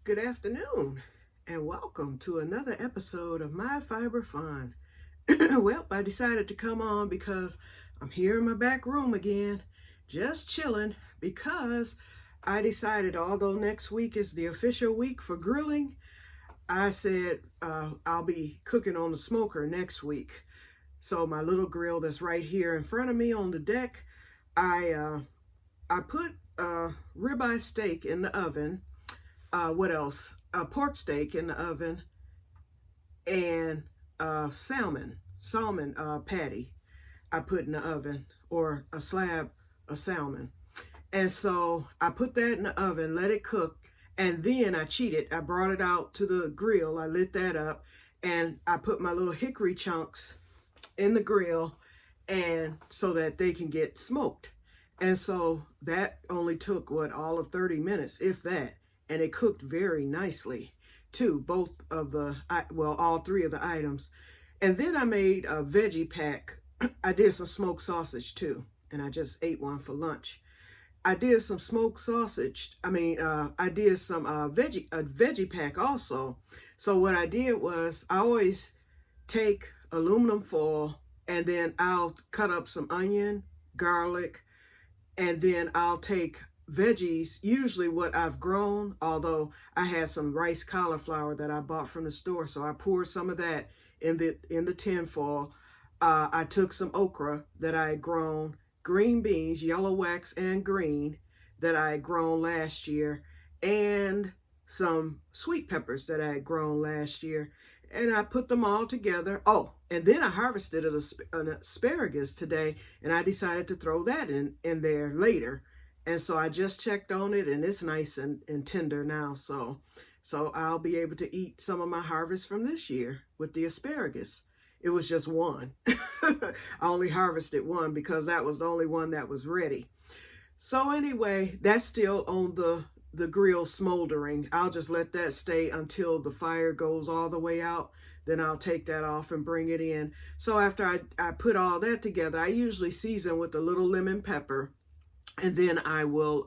Good afternoon, and welcome to another episode of My Fiber Fun. Well, I decided to come on because I'm here in my back room again, just chilling, because I decided, although next week is the official week for grilling, I said I'll be cooking on the smoker next week. So my little grill that's right here in front of me on the deck, I put ribeye steak in the oven. What else? A pork steak in the oven, and salmon patty I put in the oven, or a slab of salmon. And so I put that in the oven, let it cook, and then I cheated. I brought it out to the grill. I lit that up, and I put my little hickory chunks in the grill, and so that they can get smoked. And so that only took all of 30 minutes, if that, and it cooked very nicely too, both of the, all three of the items. And then I made a veggie pack. I did some smoked sausage too, and I just ate one for lunch. I did some smoked sausage. I did some veggie pack also. So what I did was I always take aluminum foil, and then I'll cut up some onion, garlic, and then I'll take veggies, usually what I've grown, although I had some rice cauliflower that I bought from the store, so I poured some of that in the tin foil. I took some okra that I had grown, green beans, yellow wax and green, that I had grown last year, and some sweet peppers that I had grown last year, and I put them all together. Oh, and then I harvested an asparagus today, and I decided to throw that in there later. And so I just checked on it, and it's nice and tender now. So I'll be able to eat some of my harvest from this year with the asparagus. It was just one. I only harvested one because that was the only one that was ready. So anyway, that's still on the grill smoldering. I'll just let that stay until the fire goes all the way out. Then I'll take that off and bring it in. So after I put all that together, I usually season with a little lemon pepper. And then I will,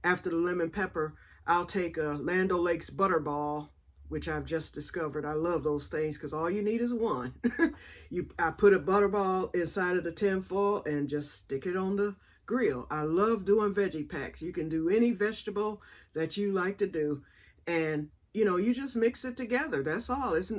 after the lemon pepper, I'll take a Land O'Lakes Butterball, which I've just discovered. I love those things because all you need is one. I put a Butterball inside of the tin foil and just stick it on the grill. I love doing veggie packs. You can do any vegetable that you like to do, and you just mix it together. That's all. It's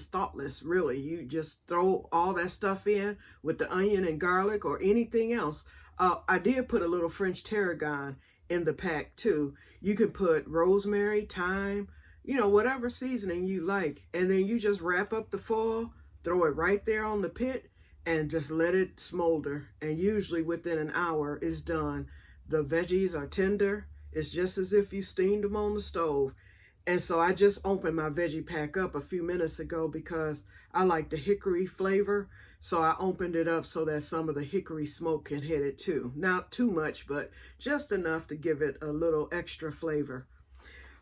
thoughtless, really. You just throw all that stuff in with the onion and garlic or anything else. I did put a little French tarragon in the pack too. You can put rosemary, thyme, whatever seasoning you like. And then you just wrap up the foil, throw it right there on the pit, and just let it smolder. And usually within an hour it's done. The veggies are tender. It's just as if you steamed them on the stove. And so I just opened my veggie pack up a few minutes ago because I like the hickory flavor. So I opened it up so that some of the hickory smoke can hit it too. Not too much, but just enough to give it a little extra flavor.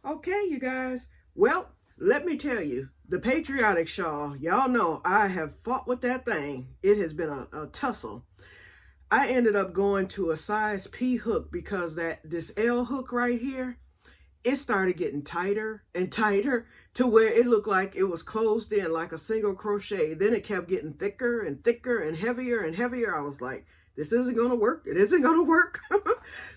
Okay, you guys. Well, let me tell you, the patriotic shawl, y'all know I have fought with that thing. It has been a tussle. I ended up going to a size P hook because this L hook right here, it started getting tighter and tighter to where it looked like it was closed in like a single crochet. Then it kept getting thicker and thicker and heavier and heavier. I was like, this isn't going to work. It isn't going to work.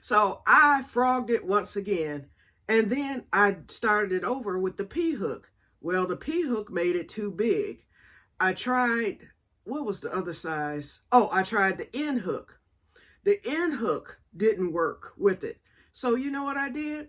So I frogged it once again. And then I started it over with the P hook. Well, the P hook made it too big. I tried, what was the other size? Oh, I tried the N hook. The N hook didn't work with it. So you know what I did?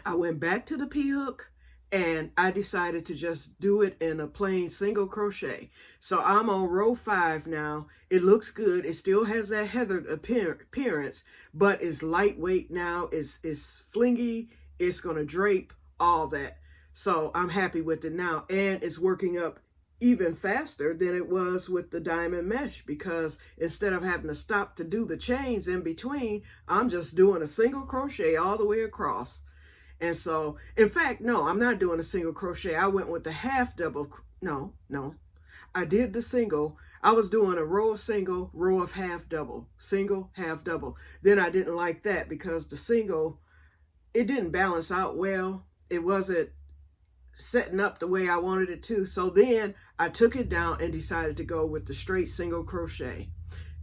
I went back to the P hook, and I decided to just do it in a plain single crochet. So I'm on row 5 now. It looks good. It still has that heathered appearance, but it's lightweight now. It's flingy. It's going to drape, all that. So I'm happy with it now, and it's working up even faster than it was with the diamond mesh, because instead of having to stop to do the chains in between, I'm just doing a single crochet all the way across. And so, in fact, no, I'm not doing a single crochet. I went with the half double. No, I did the single. I was doing a row of single, row of half double, single, half double. Then I didn't like that because the single it didn't balance out well. It wasn't setting up the way I wanted it to. So then I took it down and decided to go with the straight single crochet,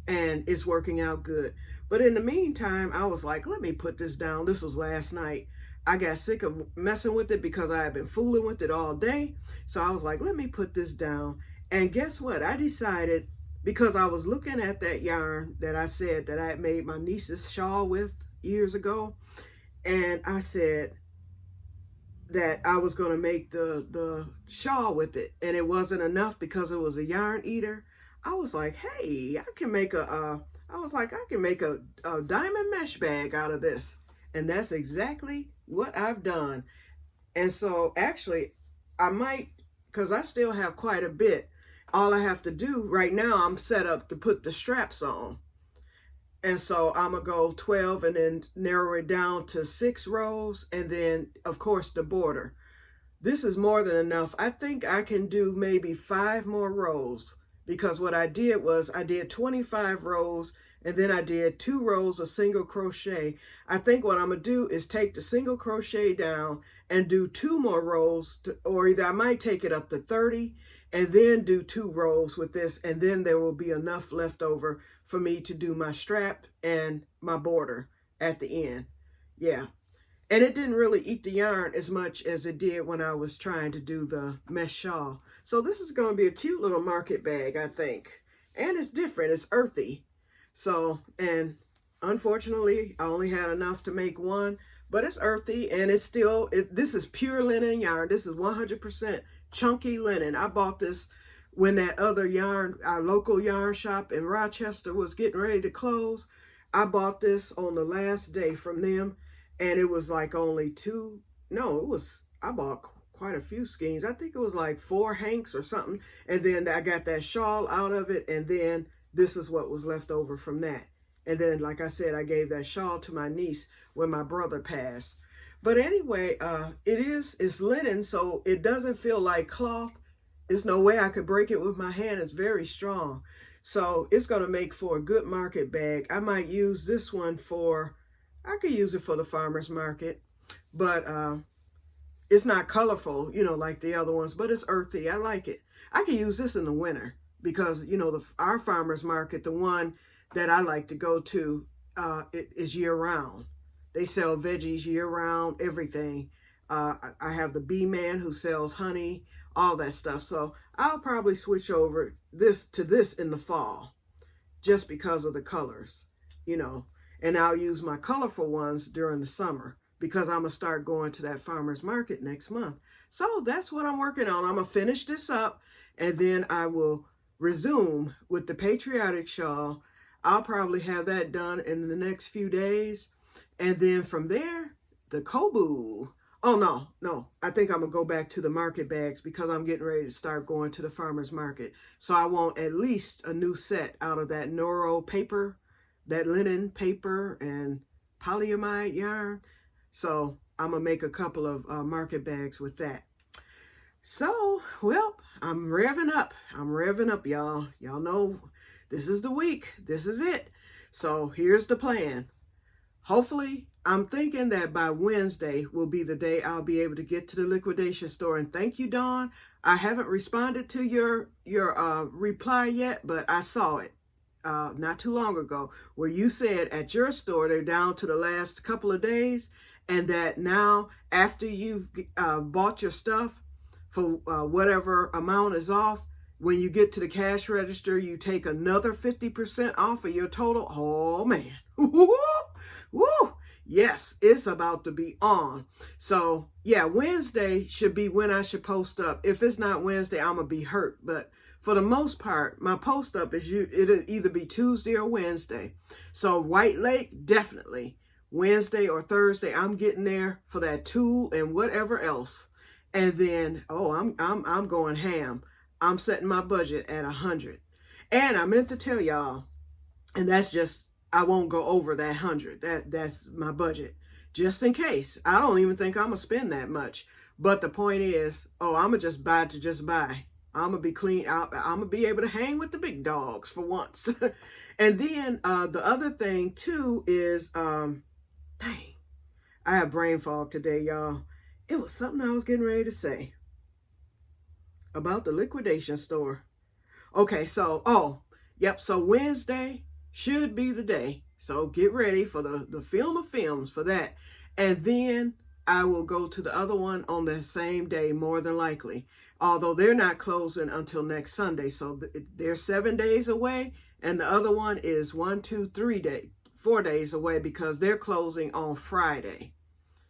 and it's working out good. But in the meantime, I was like, let me put this down. This was last night. I got sick of messing with it because I had been fooling with it all day. So I was like, let me put this down. And guess what? I decided, because I was looking at that yarn that I said that I had made my niece's shawl with years ago. And I said that I was going to make the shawl with it. And it wasn't enough because it was a yarn eater. I was like, hey, I can make a diamond mesh bag out of this. And that's exactly what I've done. And so actually, I might, because I still have quite a bit. All I have to do right now, I'm set up to put the straps on. And so I'm going to go 12 and then narrow it down to 6 rows. And then, of course, the border. This is more than enough. I think I can do maybe 5 more rows, because what I did was I did 25 rows and then I did 2 rows of single crochet. I think what I'm going to do is take the single crochet down and do 2 more rows, or either I might take it up to 30 and then do 2 rows with this, and then there will be enough left over for me to do my strap and my border at the end. Yeah. And it didn't really eat the yarn as much as it did when I was trying to do the mesh shawl. So this is going to be a cute little market bag, I think. And it's different. It's earthy. So, and unfortunately, I only had enough to make one. But it's earthy, and it's still, this is pure linen yarn. This is 100% chunky linen. I bought this when that other yarn, our local yarn shop in Rochester, was getting ready to close. I bought this on the last day from them, and it was like only I bought quite a few skeins. I think it was like 4 hanks or something. And then I got that shawl out of it, and then this is what was left over from that. And then, like I said, I gave that shawl to my niece when my brother passed. But anyway, it's linen, so it doesn't feel like cloth. There's no way I could break it with my hand. It's very strong. So it's going to make for a good market bag. I might use this one I could use it for the farmer's market. But it's not colorful, like the other ones, but it's earthy. I like it. I could use this in the winter because, our farmer's market, the one that I like to go to, it is year round. They sell veggies year round, everything. I have the bee man who sells honey, all that stuff. So I'll probably switch over to this in the fall, just because of the colors, and I'll use my colorful ones during the summer, because I'm going to start going to that farmer's market next month. So that's what I'm working on. I'm going to finish this up, and then I will resume with the patriotic shawl. I'll probably have that done in the next few days. And then from there, the Kobu. Oh, no. I think I'm going to go back to the market bags, because I'm getting ready to start going to the farmer's market. So I want at least a new set out of that Noro paper, that linen paper and polyamide yarn. So I'm going to make a couple of market bags with that. So, well, I'm revving up. Y'all. Y'all know this is the week. This is it. So here's the plan. Hopefully, I'm thinking that by Wednesday will be the day I'll be able to get to the liquidation store. And thank you, Dawn. I haven't responded to your reply yet, but I saw it not too long ago, where you said at your store they're down to the last couple of days, and that now after you've bought your stuff for whatever amount is off, when you get to the cash register, you take another 50% off of your total. Oh, man. Woo! Yes, it's about to be on. So, yeah, Wednesday should be when I should post up. If it's not Wednesday, I'm going to be hurt. But for the most part, my post up it'll either be Tuesday or Wednesday. So, White Lake, definitely. Wednesday or Thursday, I'm getting there for that tulle and whatever else. And then, I'm going ham. I'm setting my budget at 100. And I meant to tell y'all, and that's just, I won't go over that 100. That's my budget. Just in case. I don't even think I'm going to spend that much. But the point is, I'm going to just buy to just buy. I'm going to be clean. I'm going to be able to hang with the big dogs for once. And then the other thing too is, dang, I have brain fog today, y'all. It was something I was getting ready to say about the liquidation store. Okay, so, yep, so Wednesday should be the day. So get ready for the film of films for that. And then I will go to the other one on the same day, more than likely. Although they're not closing until next Sunday. So they're 7 days away. And the other one is 4 days away because they're closing on Friday.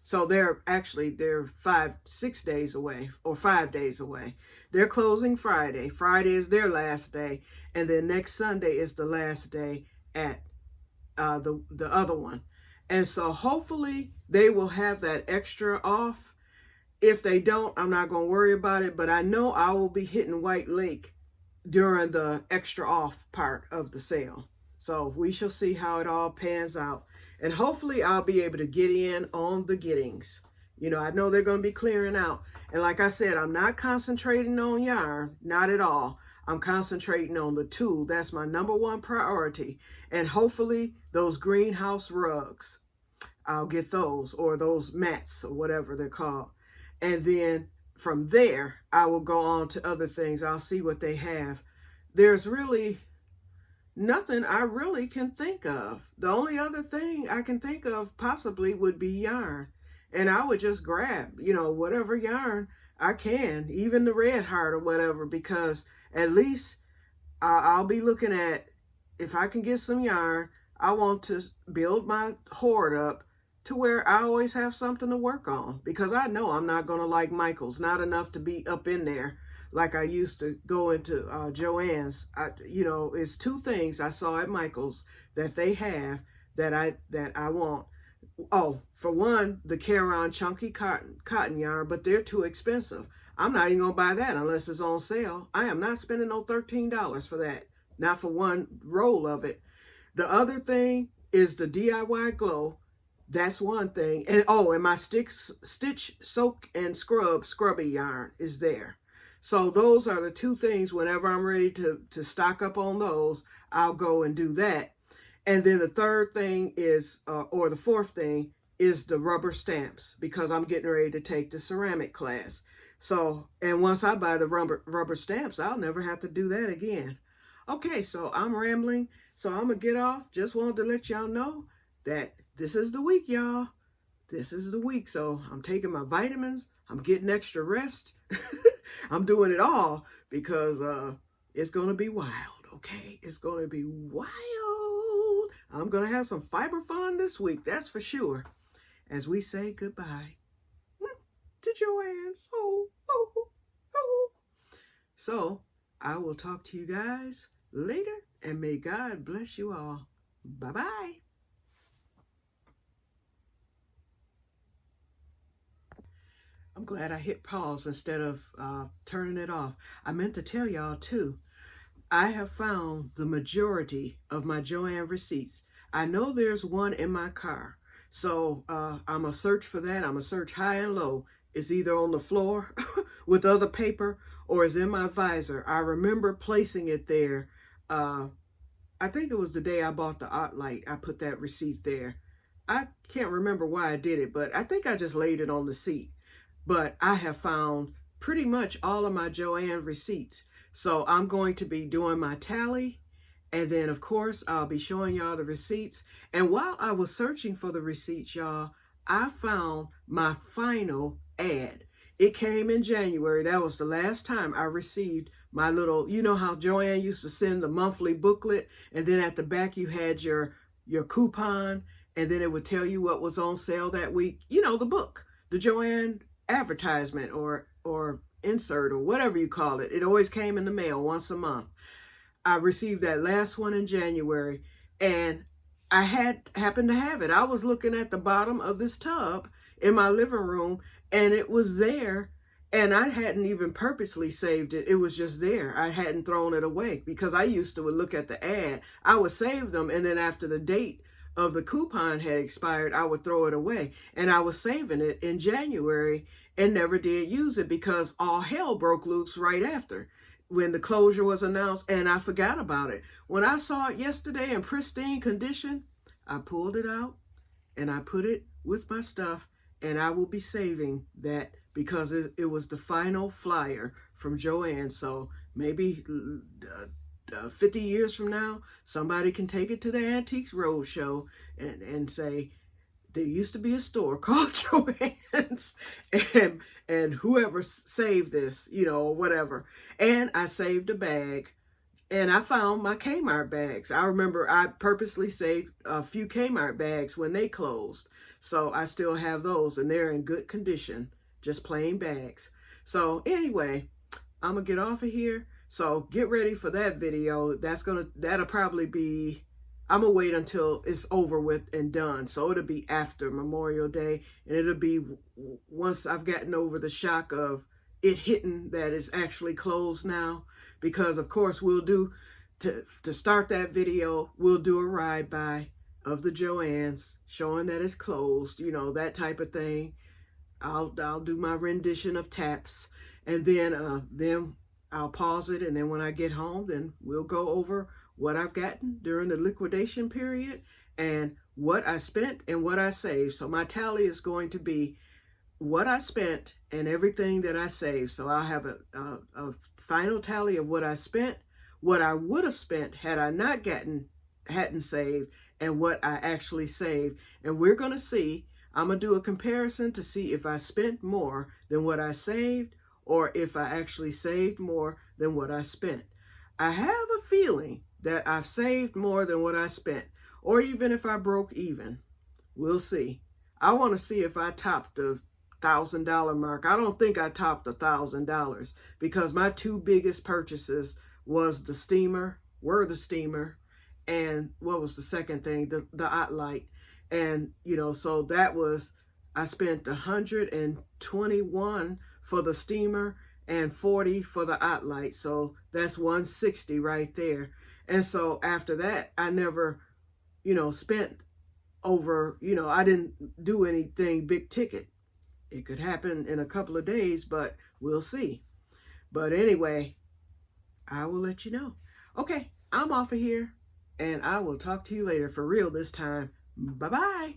So they're 6 days away or 5 days away. They're closing Friday. Friday is their last day. And then next Sunday is the last day at the other one. And so hopefully they will have that extra off. If they don't, I'm not going to worry about it. But I know I will be hitting White Lake during the extra off part of the sale. So we shall see how it all pans out. And hopefully I'll be able to get in on the gettings. You know, I know they're going to be clearing out. And like I said, I'm not concentrating on yarn. Not at all. I'm concentrating on the tulle. That's my #1 priority. And hopefully those greenhouse rugs, I'll get those, or those mats or whatever they're called. And then from there, I will go on to other things. I'll see what they have. There's really nothing I really can think of. The only other thing I can think of possibly would be yarn. And I would just grab, you know, whatever yarn I can, even the red heart or whatever, because at least I'll be looking at, if I can get some yarn, I want to build my hoard up to where I always have something to work on, because I know I'm not going to like Michael's, not enough to be up in there like I used to go into Joann's. You know, it's 2 things I saw at Michael's that they have that I want. Oh, for one, the Caron chunky cotton yarn, but they're too expensive. I'm not even going to buy that unless it's on sale. I am not spending no $13 for that. Not for one roll of it. The other thing is the DIY Glow. That's one thing. And and my Stitch Soak and Scrubby yarn is there. So those are the 2 things. Whenever I'm ready to stock up on those, I'll go and do that. And then the third thing is, or the fourth thing, is the rubber stamps, because I'm getting ready to take the ceramic class. So, and once I buy the rubber stamps, I'll never have to do that again. Okay, so I'm rambling. So I'm going to get off. Just wanted to let y'all know that this is the week, y'all. This is the week. So I'm taking my vitamins. I'm getting extra rest. I'm doing it all because it's going to be wild, okay? It's going to be wild. I'm going to have some fiber fun this week, that's for sure. As we say goodbye to Joann's. So I will talk to you guys later, and may God bless you all. Bye-bye. I'm glad I hit pause instead of turning it off. I meant to tell y'all too, I have found the majority of my Joann receipts. I know there's one in my car. So I'm going to search for that. I'm going to search high and low. It's either on the floor with other paper or it's in my visor. I remember placing it there. I think it was the day I bought the Art Light. I put that receipt there. I can't remember why I did it, but I think I just laid it on the seat. But I have found pretty much all of my Joann receipts. So I'm going to be doing my tally. And then, of course, I'll be showing y'all the receipts. And while I was searching for the receipts, y'all, I found my final ad. It came in January. That was the last time I received my little, you know how Joann used to send the monthly booklet, and then at the back you had your coupon, and then it would tell you what was on sale that week. You know, the book, the Joann advertisement or insert or whatever you call it. It always came in the mail once a month. I received that last one in January, and I happened to have it. I was looking at the bottom of this tub in my living room, and it was there, and I hadn't even purposely saved it. It was just there. I hadn't thrown it away, because I used to look at the ad. I would save them, and then after the date of the coupon had expired, I would throw it away. And I was saving it in January and never did use it because all hell broke loose right after, when the closure was announced, and I forgot about it. When I saw it yesterday in pristine condition, I pulled it out and I put it with my stuff, and I will be saving that because it was the final flyer from Joann. So maybe 50 years from now, somebody can take it to the Antiques Roadshow and say, there used to be a store called Joann's, and whoever saved this, you know, or whatever. And I saved a bag, and I found my Kmart bags. I remember I purposely saved a few Kmart bags when they closed. So I still have those, and they're in good condition, just plain bags. So anyway, I'm gonna get off of here. So get ready for that video. That'll probably be, I'm gonna wait until it's over with and done. So it'll be after Memorial Day, and it'll be once I've gotten over the shock of it hitting that it's actually closed now. Because of course we'll do, to start that video, we'll do a ride by of the Joann's, showing that it's closed, you know, that type of thing. I'll do my rendition of taps, and then I'll pause it, and then when I get home, then we'll go over what I've gotten during the liquidation period and what I spent and what I saved. So my tally is going to be what I spent and everything that I saved. So I'll have a final tally of what I spent, what I would have spent had I not hadn't saved, and what I actually saved. And we're going to see, I'm going to do a comparison to see if I spent more than what I saved, or if I actually saved more than what I spent. I have a feeling that I've saved more than what I spent, or even if I broke even. We'll see. I want to see if I topped the $1,000 mark. I don't think I topped $1,000 because my two biggest purchases were the steamer, and what was the second thing? The OttLite. And, you know, so that was, I spent $121 for the steamer and $40 for the OttLite. So that's $160 right there. And so after that, I never, you know, spent over, you know, I didn't do anything big ticket. It could happen in a couple of days, but we'll see. But anyway, I will let you know. Okay, I'm off of here, and I will talk to you later, for real this time. Bye-bye.